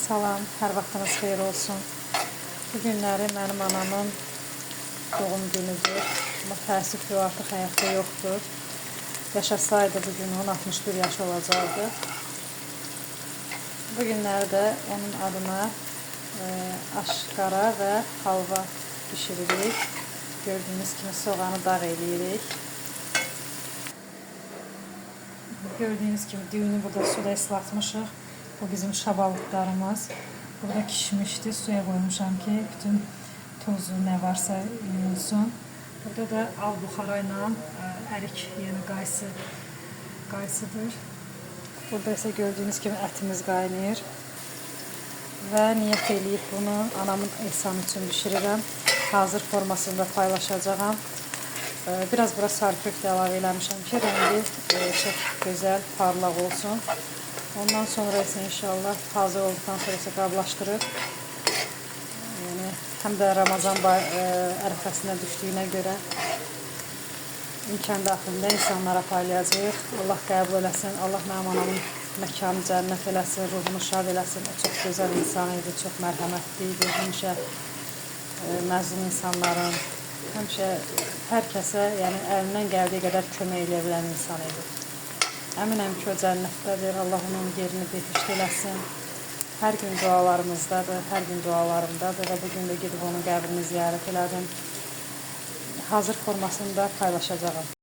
Salam, hər vaxtınız xeyir olsun. Bu günləri mənim anamın doğum günüdür. Amma təəssüf ki, o artıq həyatda yoxdur. Yaşasaydı bu gün onun 61 yaşı olacaqdı. Bu günləri də onun adına aşqara və halva bişiririk. Gördüyünüz kimi soğanı dağ eləyirik. Gördüyünüz kimi düyünü burada suda ıslatmışıq. Bu bizim şabalıqlarımız. Burada kişmişdi. Suya koymuşam ki bütün tozu ne varsa yuyulsun. Burada da al buxara ilə ərik, yəni qaysıdır. Burada ise gördüğünüz gibi etimiz qaynayır. Və niyyət eləyib bunu anamın ehsanı üçün bişirirəm. Hazır formasında paylaşacağım. Biraz sarımsaq da əlavə eləmişəm ki, rəngi çox gözəl, parlaq olsun. Ondan sonra ise inşallah hazır olduktan sonra ise qablaşdırıb, yəni həm də Ramazan ərəfəsinə düşdüyünə görə imkan daxilində insanlara paylayacağıq. Allah qəbul eləsin, Allah mənim anamın məkanı cənnət eləsin, ruhunu şad eləsin. O çox gözəl insan idi, çox mərhəmətli idi. Həmişə məzlum insanların, həmişə hər kəsə, yəni əlindən gəldiyi qədər kömək edə bilən insan idi. Əminəm ki, o cənnətdədir. Allah onun yerini behişt eləsin. Hər gün dualarımızdadır, hər gün dualarımdadır və bugün də gedib onun qəbrini ziyarət elədim. Hazır formasında paylaşacağım.